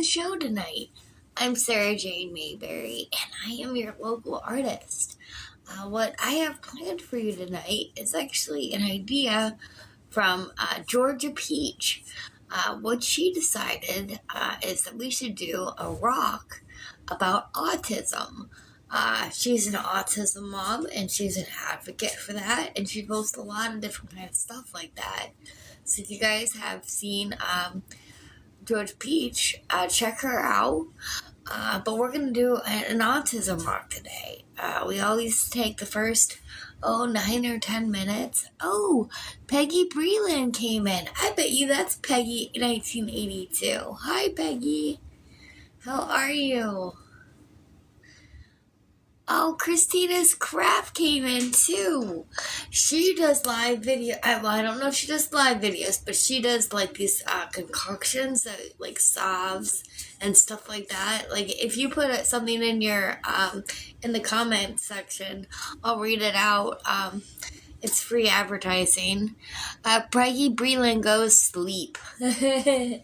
show tonight. I'm Sarah Jane Mayberry, and I am your local artist. What I have planned for you tonight is actually an idea from Georgia Peach. What she decided is that we should do a rock about autism. She's an autism mom, and she's an advocate for that, and she posts a lot of different kinds of stuff like that. So if you guys have seen George Peach, check her out. But we're going to do an autism rock today. We always take the first, 9 or 10 minutes. Oh, Peggy Breland came in. I bet you that's Peggy 1982. Hi, Peggy. How are you? Oh, Christina's Craft came in too. She does live video. Well, I don't know if she does live videos, but she does like these concoctions that like salves and stuff like that. Like if you put something in your in the comment section, I'll read it out. It's free advertising. Peggy Breland goes sleep. Oh,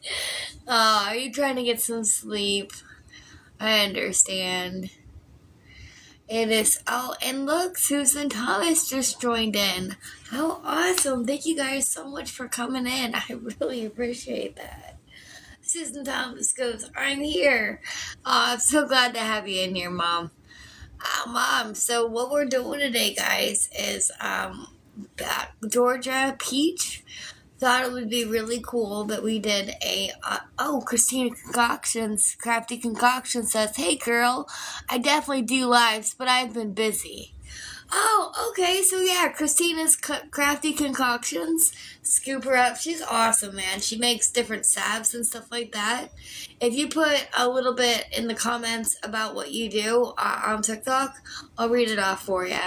are you trying to get some sleep? I understand. It is. Oh, and look, Susan Thomas just joined in. How awesome. Thank you guys so much for coming in. I really appreciate that. Susan Thomas goes, I'm here. I'm so glad to have you in here, Mom. Mom, so what we're doing today, guys, is Georgia Peach thought it would be really cool that we did Christina Concoctions, Crafty Concoction says, hey girl, I definitely do lives, but I've been busy. Oh, okay, so yeah, Christina's Crafty Concoctions, scoop her up, she's awesome, man. She makes different salves and stuff like that. If you put a little bit in the comments about what you do on TikTok, I'll read it off for you.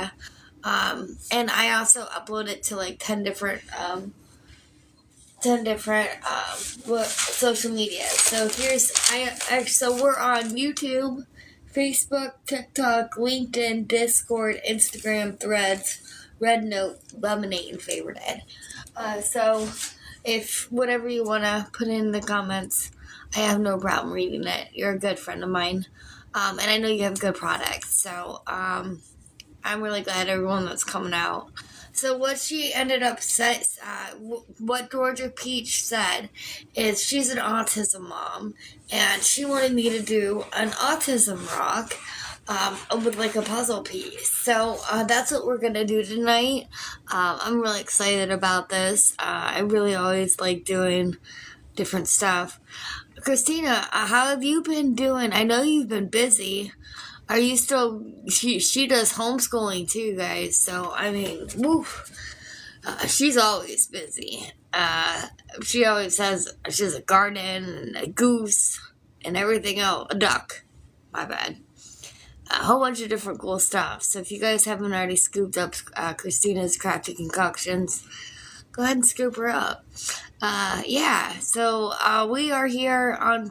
And I also upload it to like 10 different social media. So so we're on YouTube, Facebook, TikTok, LinkedIn, Discord, Instagram, Threads, Red Note, Lemonade, and Favorite Ed. So if whatever you want to put in the comments, I have no problem reading it. You're a good friend of mine. And I know you have good products. So I'm really glad everyone that's coming out. So what she ended up what Georgia Peach said is she's an autism mom, and she wanted me to do an autism rock with like a puzzle piece. So that's what we're going to do tonight. I'm really excited about this. I really always like doing different stuff. Christina, how have you been doing? I know you've been busy. Are you still, she does homeschooling too, guys, so, I mean, woof, she's always busy. She always has, she has a garden, and a goose, and everything else, a duck, my bad. A whole bunch of different cool stuff, so if you guys haven't already scooped up Christina's Crafty Concoctions, go ahead and scoop her up. So we are here on,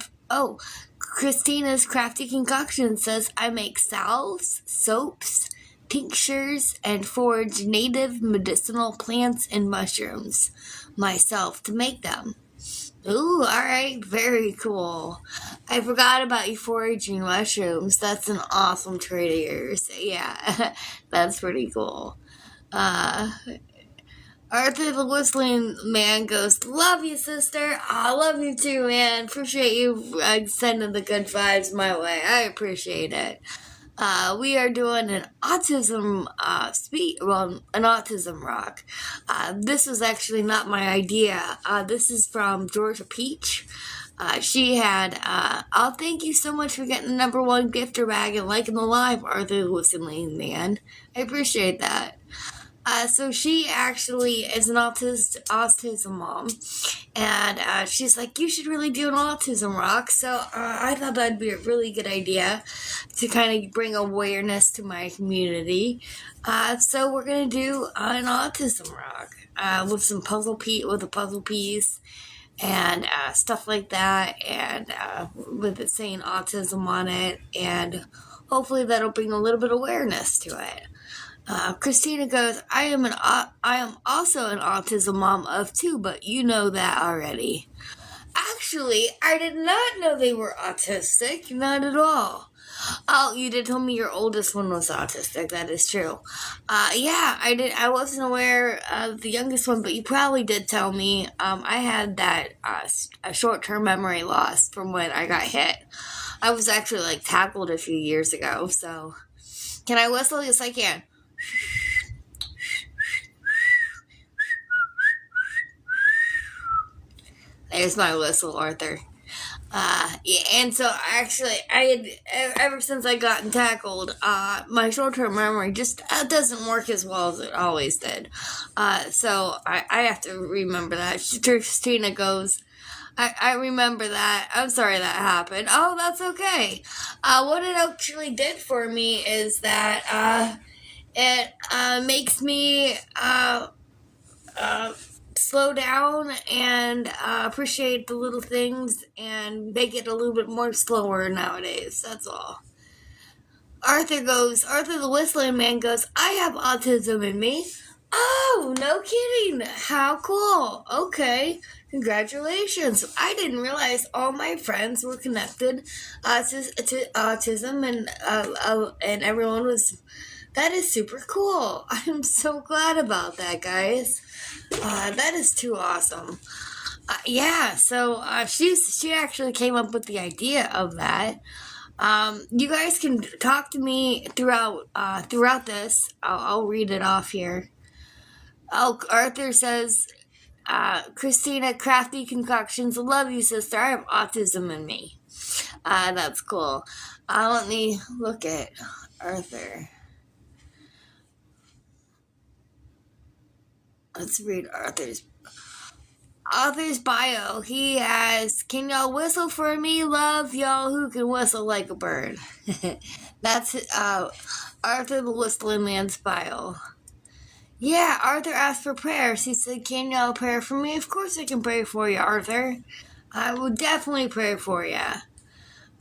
Christina's Crafty Concoction says, I make salves, soaps, tinctures, and forage native medicinal plants and mushrooms myself to make them. Ooh, alright, very cool. I forgot about you foraging mushrooms. That's an awesome trait of yours. Yeah, that's pretty cool. Arthur the Whistling Man goes, love you, sister. I love you too, man. Appreciate you sending the good vibes my way. I appreciate it. We are doing an autism an autism rock. This was actually not my idea. This is from Georgia Peach. She had, thank you so much for getting the #1 gifter bag and liking the live, Arthur the Whistling Man. I appreciate that. So she actually is an autism mom, and she's like, you should really do an autism rock. So I thought that'd be a really good idea to kind of bring awareness to my community. So we're gonna do an autism rock with a puzzle piece and stuff like that, and with it saying autism on it, and hopefully that'll bring a little bit of awareness to it. Christina goes, I am also an autism mom of 2, but you know that already. Actually, I did not know they were autistic. Not at all. Oh, you did tell me your oldest one was autistic. That is true. Yeah, I did. I wasn't aware of the youngest one, but you probably did tell me. I had that a short-term memory loss from when I got hit. I was actually like tackled a few years ago. So, can I whistle? Yes, I can. There's my whistle, Arthur. Yeah, and so actually, I had ever since I gotten tackled, my short-term memory just doesn't work as well as it always did. So I have to remember that. Christina goes, I remember that. I'm sorry that happened. Oh, that's okay. What it actually did for me is that it makes me slow down and appreciate the little things and make it a little bit more slower nowadays. That's all. Arthur the whistling man goes, I have autism in me. Oh, no kidding. How cool. Okay. Congratulations. I didn't realize all my friends were connected to autism and everyone was. That is super cool. I'm so glad about that, guys. That is too awesome. Yeah, so she actually came up with the idea of that. You guys can talk to me throughout this. I'll read it off here. Oh, Arthur says, Christina, crafty concoctions. Love you, sister. I have autism in me. That's cool. Let me look at Arthur. Let's read Arthur's bio. He has, can y'all whistle for me? Love y'all who can whistle like a bird. That's Arthur the Whistling Man's bio. Yeah, Arthur asked for prayers. He said, can y'all pray for me? Of course I can pray for you, Arthur. I will definitely pray for you.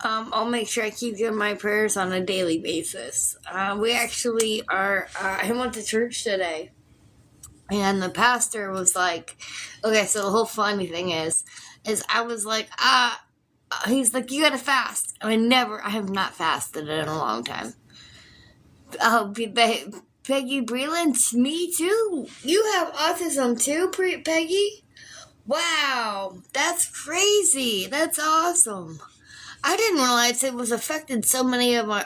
I'll make sure I keep doing my prayers on a daily basis. We actually are, I went to church today. And the pastor was like, okay, so the whole funny thing is I was like, he's like, you gotta fast. I have not fasted in a long time. Oh, Peggy Breland, me too. You have autism too, Peggy? Wow, that's crazy. That's awesome. I didn't realize it was affected so many of my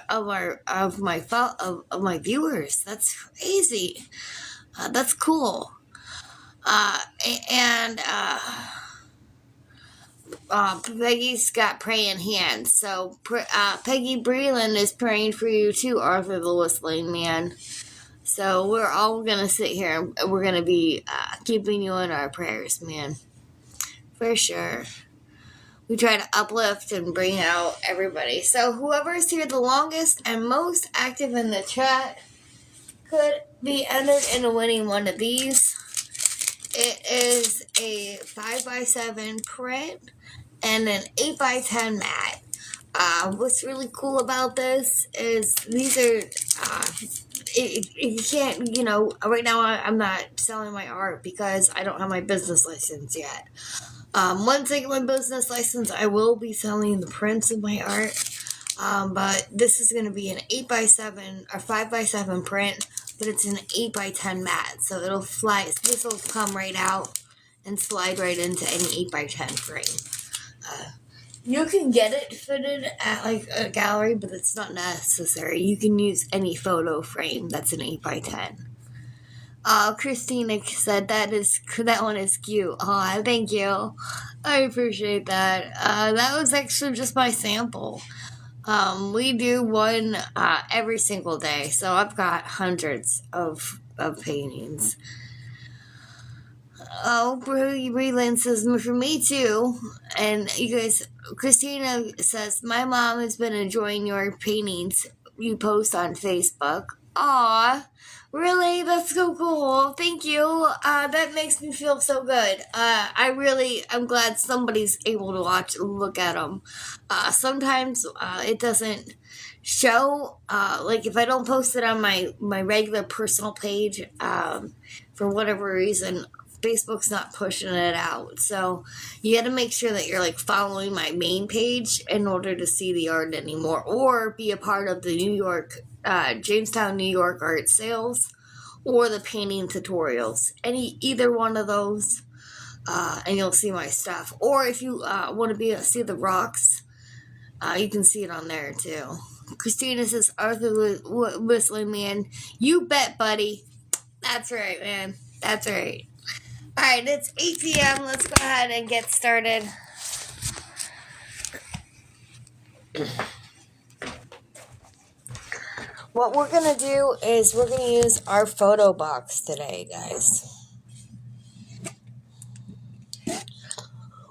viewers. That's crazy. That's cool. Peggy's got praying hands. So Peggy Breland is praying for you too, Arthur the Whistling Man. So we're all going to sit here and we're going to be keeping you in our prayers, man. For sure. We try to uplift and bring out everybody. So whoever's here the longest and most active in the chat could be entered into winning one of these. It is a 5x7 print and an 8x10 mat. What's really cool about this is these are, you can't, right now I'm not selling my art because I don't have my business license yet. Once I get my business license, I will be selling the prints of my art. But this is going to be an 8x7 or 5x7 print, but it's an 8x10 mat. So it'll fly, this will come right out and slide right into any 8x10 frame. You can get it fitted at like a gallery, but it's not necessary. You can use any photo frame that's an 8x10. Christina said that one is cute. Aw, thank you. I appreciate that. That was actually just my sample. We do one every single day, so I've got hundreds of paintings. Oh, Breland says, for me too. And you guys, Christina says, my mom has been enjoying your paintings you post on Facebook. Aw, really? That's so cool. Thank you. That makes me feel so good. I'm glad somebody's able to look at them. Sometimes it doesn't show, like if I don't post it on my regular personal page, for whatever reason, Facebook's not pushing it out. So you got to make sure that you're like following my main page in order to see the art anymore, or be a part of the Jamestown, New York art sales, or the painting tutorials. Either one of those, and you'll see my stuff. Or if you want to see the rocks, you can see it on there too. Christina says, Arthur whistling man. You bet, buddy. That's right, man. That's right. Alright, it's 8 p.m. Let's go ahead and get started. What we're going to do is we're going to use our photo box today, guys.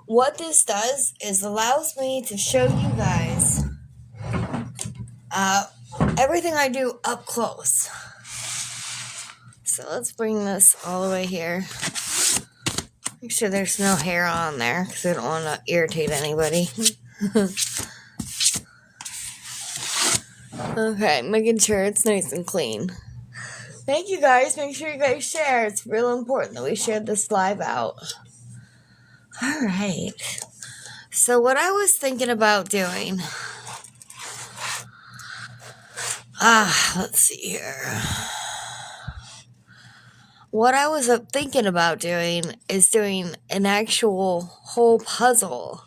What this does is allows me to show you guys everything I do up close. So let's bring this all the way here. Make sure there's no hair on there because I don't want to irritate anybody. Okay, making sure it's nice and clean. Thank you guys. Make sure you guys share. It's real important that we share this live out. Alright. So what I was thinking about doing. Let's see here. What I was thinking about doing is doing an actual whole puzzle.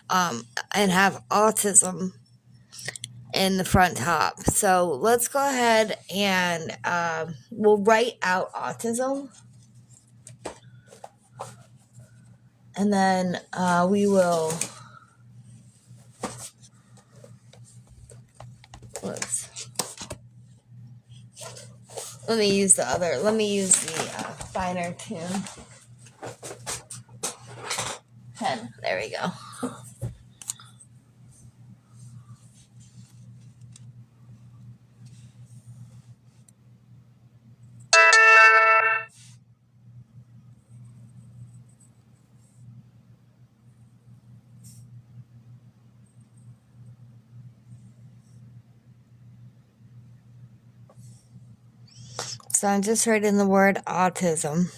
And have autism in the front top. So let's go ahead and we'll write out autism. And then we will, let me use the finer tune pen. There we go. So I'm just writing the word autism.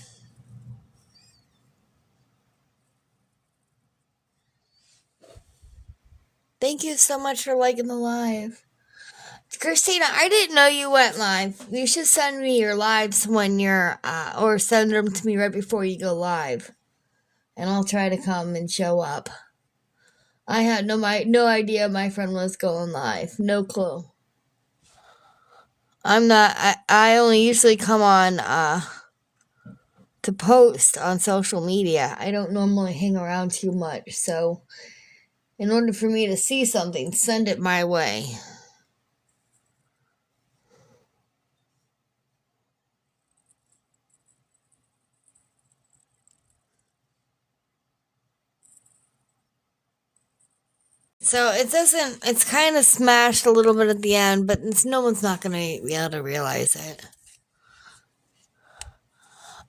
Thank you so much for liking the live. Christina, I didn't know you went live. You should send me your lives when you're, or send them to me right before you go live. And I'll try to come and show up. I had no idea my friend was going live. No clue. I only usually come on to post on social media. I don't normally hang around too much, so in order for me to see something, send it my way. So it's kind of smashed a little bit at the end, but no one's not going to be able to realize it.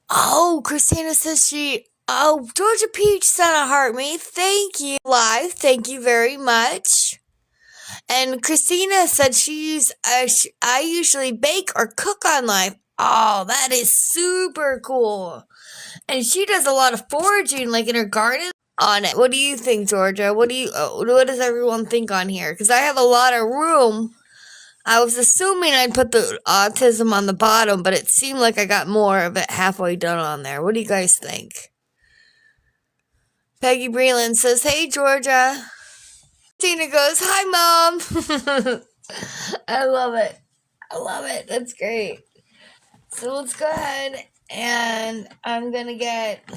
Oh, Christina says Georgia Peach sent a heart me. Thank you. Live. Thank you very much. And Christina said I usually bake or cook on live. Oh, that is super cool. And she does a lot of foraging, like in her garden on it. What do you think, Georgia? What does everyone think on here? Because I have a lot of room. I was assuming I'd put the autism on the bottom, but it seemed like I got more of it halfway done on there. What do you guys think? Peggy Breland says, hey, Georgia. Tina goes, hi, Mom. I love it. I love it. That's great. So let's go ahead and I'm going to get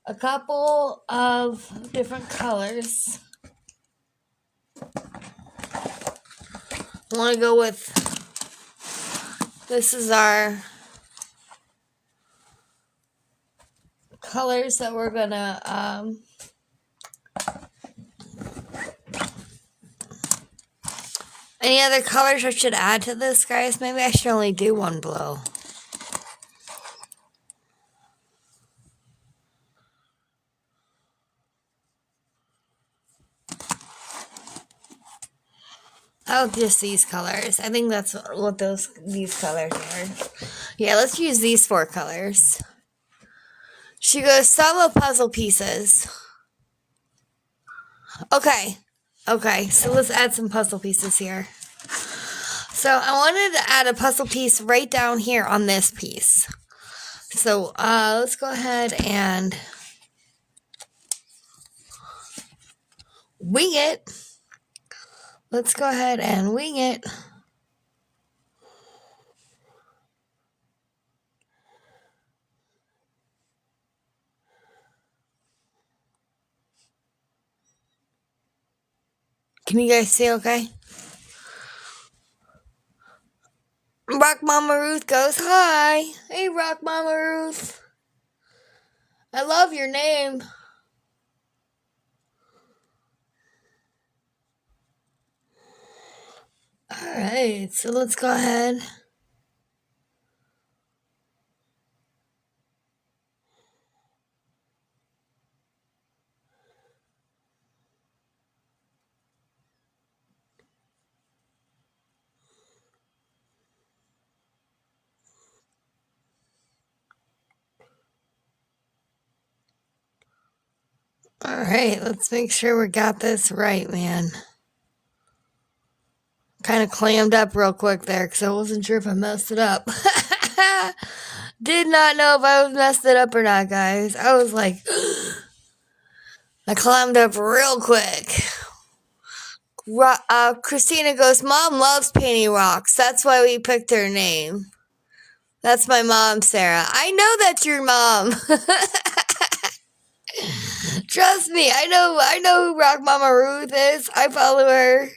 a couple of different colors. I want to go with, this is our colors that we're going to, any other colors I should add to this, guys? Maybe I should only do one blow. Oh, just these colors. I think that's what these colors are. Yeah, let's use these 4 colors. She goes, some of puzzle pieces. Okay. Okay, so let's add some puzzle pieces here. So I wanted to add a puzzle piece right down here on this piece. So let's go ahead and wing it. Let's go ahead and wing it. Can you guys see okay? Rock Mama Ruth goes, hi. Hey, Rock Mama Ruth. I love your name. All right, so let's go ahead. All right, let's make sure we got this right, man. Kind of clammed up real quick there because I wasn't sure if I messed it up. Did not know if I messed it up or not, guys. I was like, I clammed up real quick. Christina goes, Mom loves painting rocks. That's why we picked her name. That's my mom, Sarah. I know that's your mom. Trust me, I know who Rock Mama Ruth is. I follow her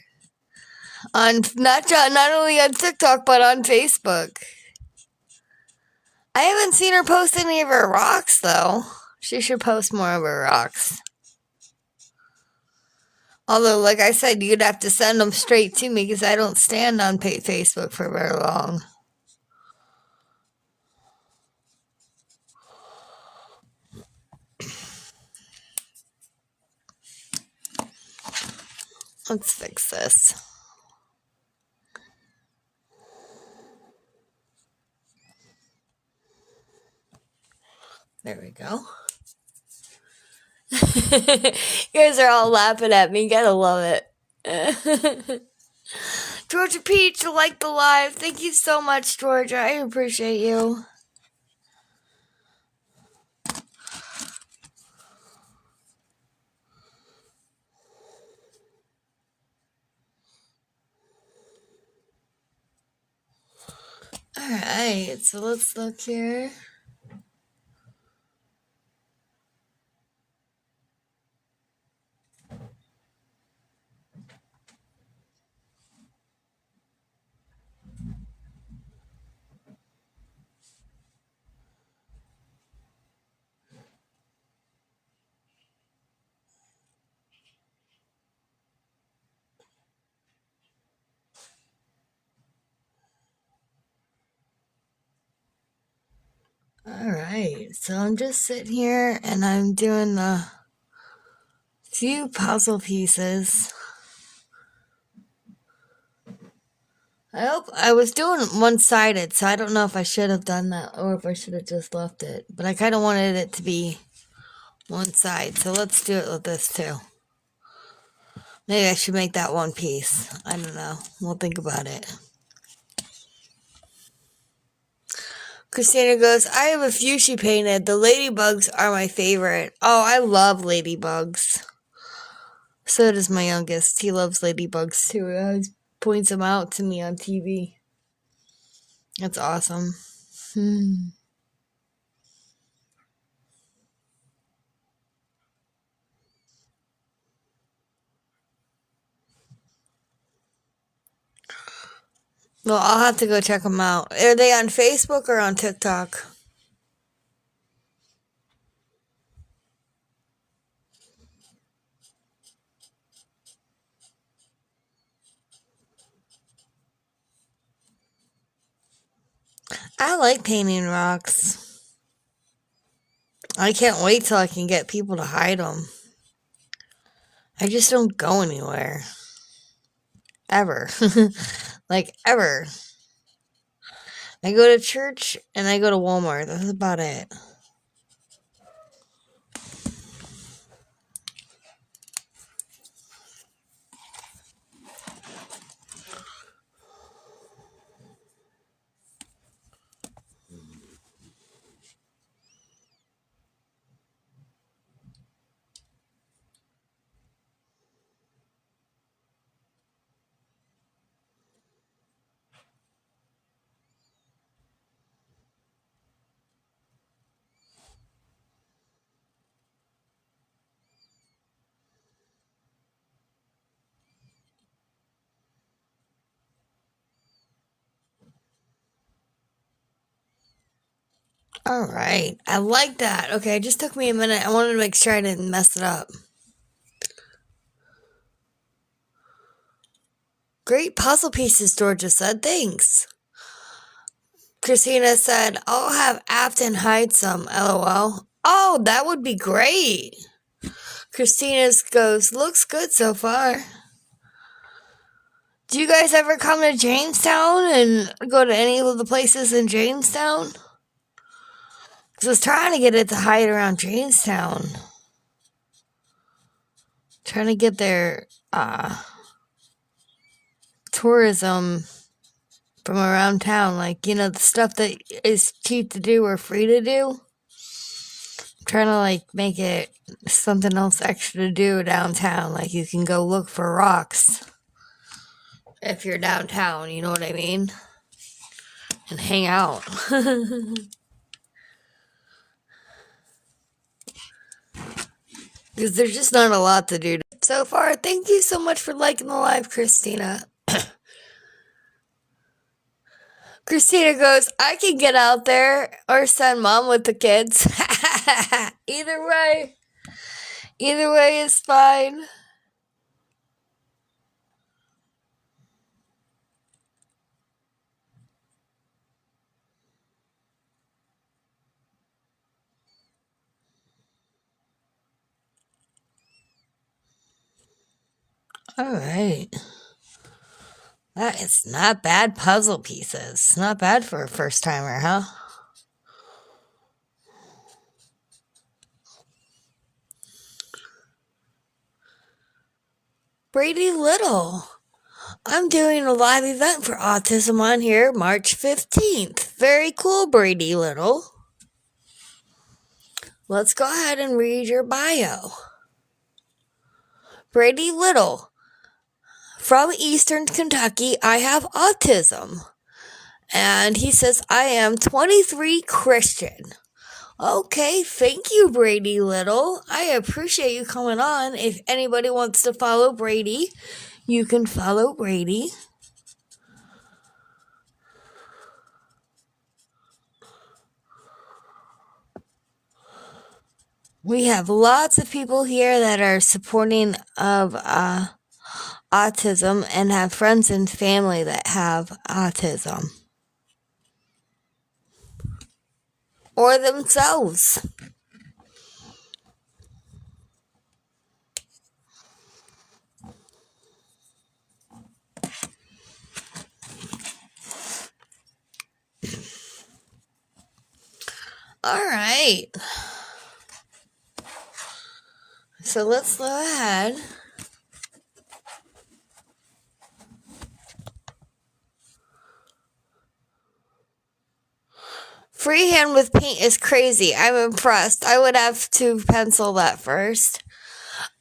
on not only on TikTok but on Facebook. I haven't seen her post any of her rocks though. She should post more of her rocks. Although, like I said, you'd have to send them straight to me because I don't stand on Facebook for very long. Let's fix this. There we go. You guys are all laughing at me. Gotta love it. Georgia Peach, like the live. Thank you so much, Georgia. I appreciate you. Alright, so let's look here. Alright, so I'm just sitting here and I'm doing the few puzzle pieces. I was doing one-sided, so I don't know if I should have done that or if I should have just left it. But I kind of wanted it to be one side, so let's do it with this too. Maybe I should make that one piece. I don't know. We'll think about it. Christina goes, I have a few she painted. The ladybugs are my favorite. Oh, I love ladybugs. So does my youngest. He loves ladybugs too. He always points them out to me on TV. That's awesome. Well, I'll have to go check them out. Are they on Facebook or on TikTok? I like painting rocks. I can't wait till I can get people to hide them. I just don't go anywhere. Ever. Like, ever. I go to church and I go to Walmart. That's about it. All right. I like that. Okay, it just took me a minute. I wanted to make sure I didn't mess it up. Great puzzle pieces, Georgia said. Thanks. Christina said, I'll have Afton hide some, lol. Oh, that would be great. Christina's goes, looks good so far. Do you guys ever come to Jamestown and go to any of the places in Jamestown? Because I was trying to get it to hide around Jamestown. Trying to get their tourism from around town. Like, the stuff that is cheap to do or free to do. Trying to make it something else extra to do downtown. Like you can go look for rocks if you're downtown, you know what I mean? And hang out. Because there's just not a lot to do so far. Thank you so much for liking the live, Christina. Christina goes, I can get out there or send mom with the kids. Either way is fine. All right. That is not bad puzzle pieces. Not bad for a first timer, huh? Brady Little. I'm doing a live event for Autism on here March 15th. Very cool, Brady Little. Let's go ahead and read your bio. Brady Little. From Eastern Kentucky, I have autism. And he says, I am 23 Christian. Okay, thank you, Brady Little. I appreciate you coming on. If anybody wants to follow Brady, you can follow Brady. We have lots of people here that are supporting of autism and have friends and family that have autism. Or themselves. All right. So let's go ahead. Freehand with paint is crazy. I'm impressed. I would have to pencil that first.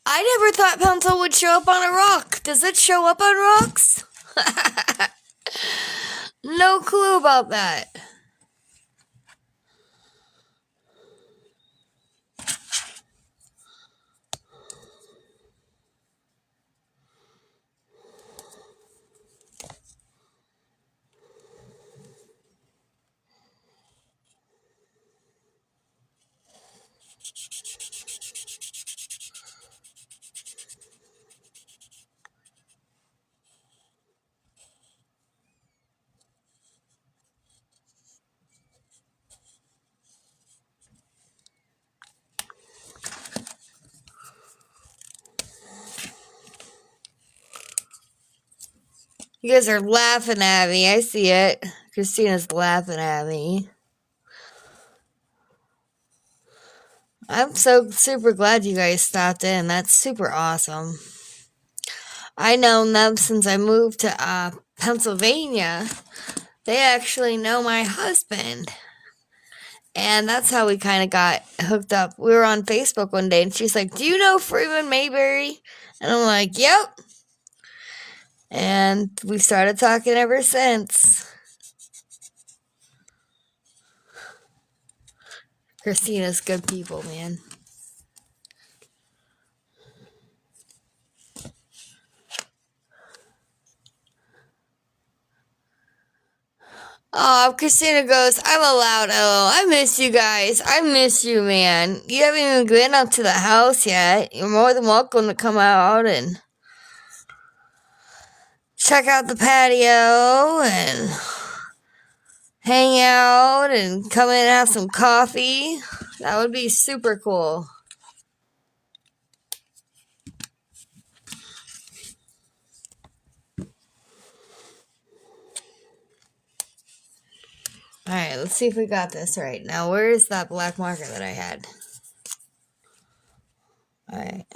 I never thought pencil would show up on a rock. Does it show up on rocks? No clue about that. You guys are laughing at me. I see it. Christina's laughing at me. I'm so super glad you guys stopped in. That's super awesome. I know them since I moved to Pennsylvania. They actually know my husband. And that's how we kind of got hooked up. We were on Facebook one day, and she's like, "Do you know Freeman Mayberry?" And I'm like, "Yep." And we started talking ever since. Christina's good people, man. Oh, Christina goes, "I'm allowed, LO. I miss you guys. I miss you, man. You haven't even been up to the house yet. You're more than welcome to come out and check out the patio and hang out and come in and have some coffee. That would be super cool." Alright, let's see if we got this right. Now, where is that black marker that I had? Alright.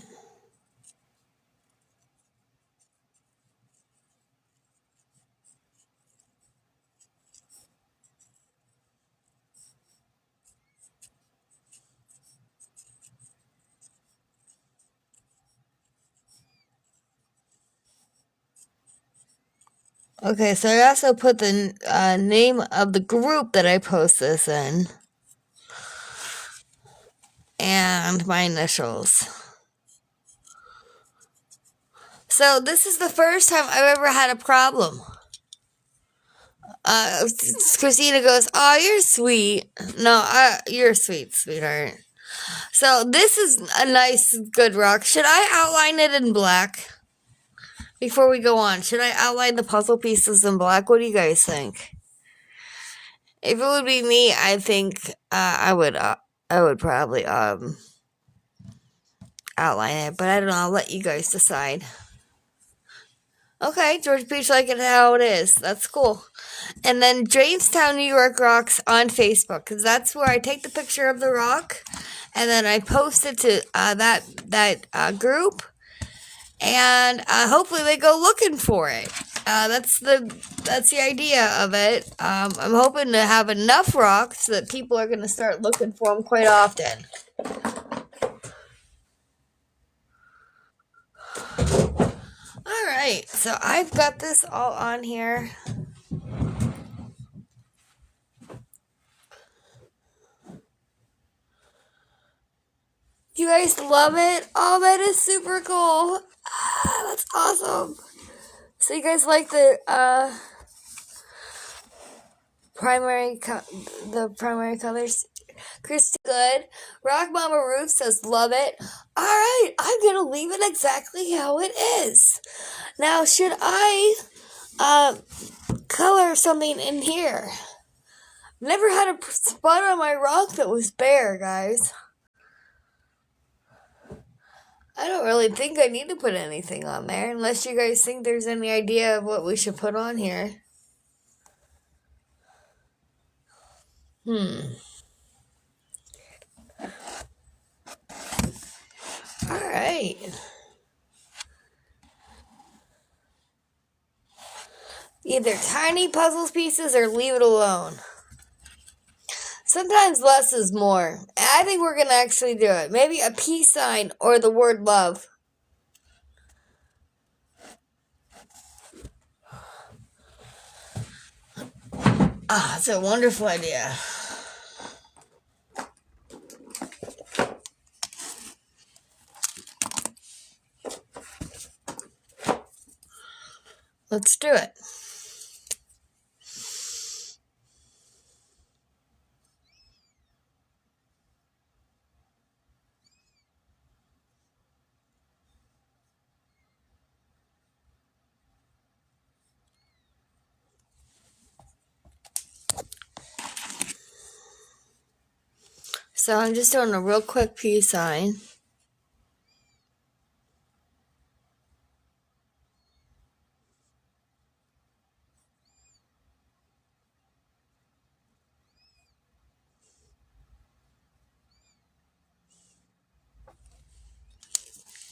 Okay, so I also put the name of the group that I post this in. And my initials. So this is the first time I've ever had a problem. Christina goes, "Oh, you're sweet." No, you're sweet, sweetheart. So this is a nice, good rock. Should I outline it in black? Before we go on, should I outline the puzzle pieces in black? What do you guys think? If it would be me, I think I would probably outline it, but I don't know. I'll let you guys decide. Okay, George Beach, like it how it is. That's cool. And then Jamestown, New York Rocks on Facebook, because that's where I take the picture of the rock, and then I post it to that group, and hopefully they go looking for it. That's the idea of it. I'm hoping to have enough rocks that people are going to start looking for them quite often. All right, so I've got this all on here. You guys love it? Oh, that is super cool. That's awesome. So you guys like the primary colors? Christy, good. Rock Mama Ruth says, "Love it." All right, I'm going to leave it exactly how it is. Now, should I color something in here? Never had a spot on my rock that was bare, guys. I don't really think I need to put anything on there, unless you guys think there's any idea of what we should put on here. Alright. Either tiny puzzle pieces or leave it alone. Sometimes less is more. I think we're going to actually do it. Maybe a peace sign or the word love. That's a wonderful idea. Let's do it. So I'm just doing a real quick peace sign.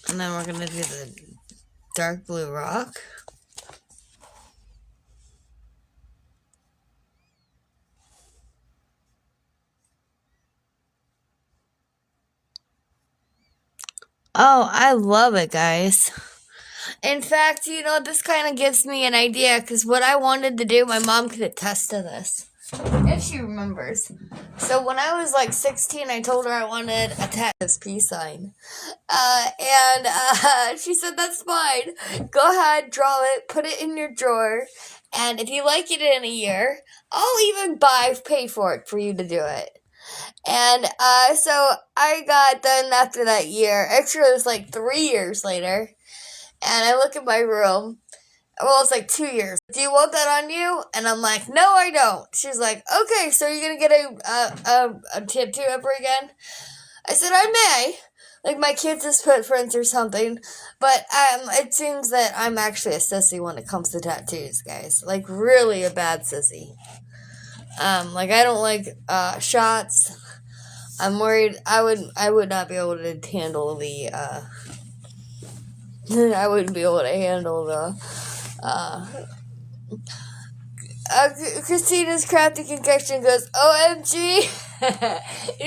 And then we're going to do the dark blue rock. Oh, I love it, guys. In fact, this kind of gives me an idea because what I wanted to do, my mom could attest to this. If she remembers. So when I was like 16, I told her I wanted a tattoo peace sign. And she said, that's fine. Go ahead, draw it, put it in your drawer. And if you like it in a year, I'll even pay for it for you to do it. And so I got done after that year. Actually, it was like 3 years later. And I look at my room. Well, it's like 2 years. Do you want that on you? And I'm like, no, I don't. She's like, okay, so you're gonna get a tattoo ever again? I said, I may. Like my kids' footprints or something. But it seems that I'm actually a sissy when it comes to tattoos, guys. Like really a bad sissy. Like I don't like shots. I'm worried I would not be able to handle the I wouldn't be able to handle the Christina's crafty concoction goes, OMG!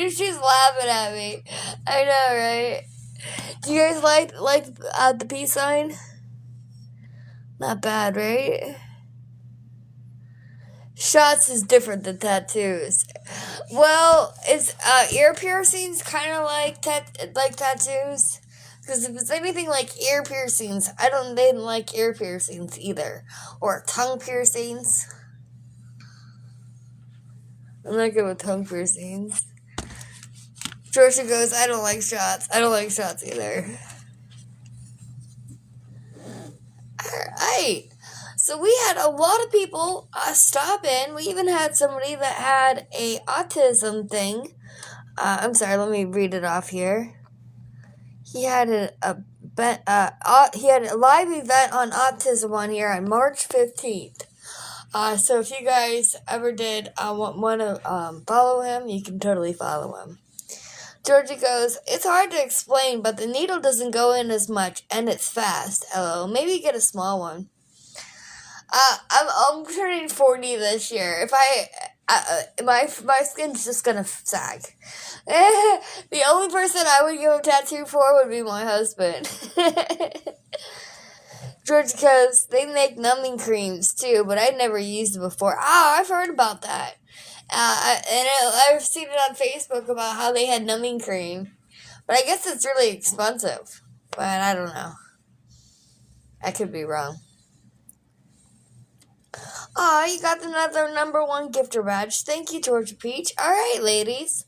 She's laughing at me. I know, right? Do you guys like the peace sign? Not bad, right? Shots is different than tattoos. Well, it's ear piercings kind of like tattoos. Because if it's anything like ear piercings, they didn't like ear piercings either. Or tongue piercings. I'm not good with tongue piercings. Georgia goes, I don't like shots. I don't like shots either. Alright. So we had a lot of people stop in. We even had somebody that had a autism thing. I'm sorry, let me read it off here. He had he had a live event on autism on here on March 15th. So if you guys ever did want to follow him, you can totally follow him. Georgie goes, it's hard to explain, but the needle doesn't go in as much, and it's fast. LO. Maybe get a small one. I'm turning 40 this year. If my skin's just gonna sag. The only person I would give a tattoo for would be my husband. George goes, they make numbing creams too, but I'd never used them before. Oh, I've heard about that. I've seen it on Facebook about how they had numbing cream. But I guess it's really expensive. But I don't know. I could be wrong. Aw, you got another #1 gifter badge. Thank you, Georgia Peach. Alright, ladies.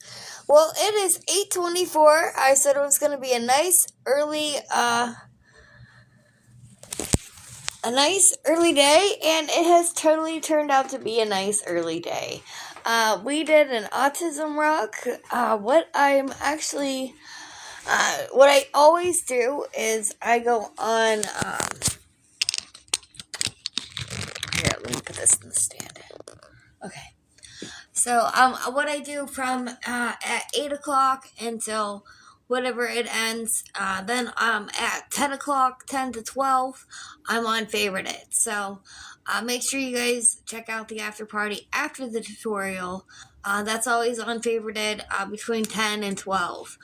Well, it is 8:24. I said it was going to be a nice early day, and it has totally turned out to be a nice early day. We did an autism rock. What I always do is I go on, here, let me put this in the stand. Okay. So, what I do from, at 8 o'clock until whatever it ends, then, at 10 o'clock, 10 to 12, I'm on Favorite It. So, make sure you guys check out the after party after the tutorial. That's always on Favorite It, between 10 and 12.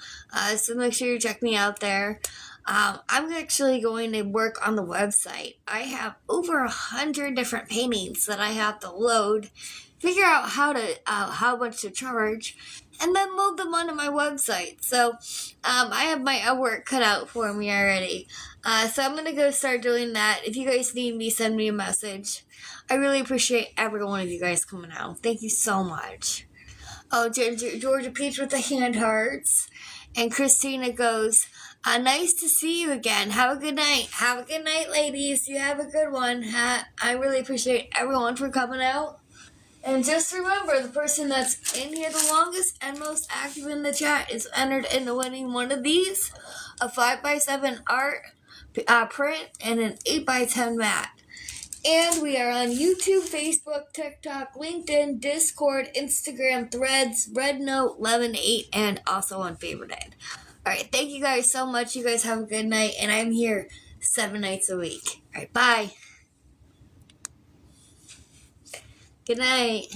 So make sure you check me out there. I'm actually going to work on the website. I have over 100 different paintings that I have to load, figure out how much to charge, and then load them onto my website. So I have my work cut out for me already. So I'm gonna go start doing that. If you guys need me, send me a message. I really appreciate every one of you guys coming out. Thank you so much. Oh, Georgia Peach with the hand hearts. And Christina goes, nice to see you again. Have a good night. Have a good night, ladies. You have a good one. I really appreciate everyone for coming out. And just remember, the person that's in here the longest and most active in the chat is entered into winning one of these, a 5x7 art print and an 8x10 mat. And we are on YouTube, Facebook, TikTok, LinkedIn, Discord, Instagram, Threads, Red Note, Lemon8, and also on Favorite Ed. Alright, thank you guys so much. You guys have a good night, and I'm here 7 nights a week. Alright, bye. Good night.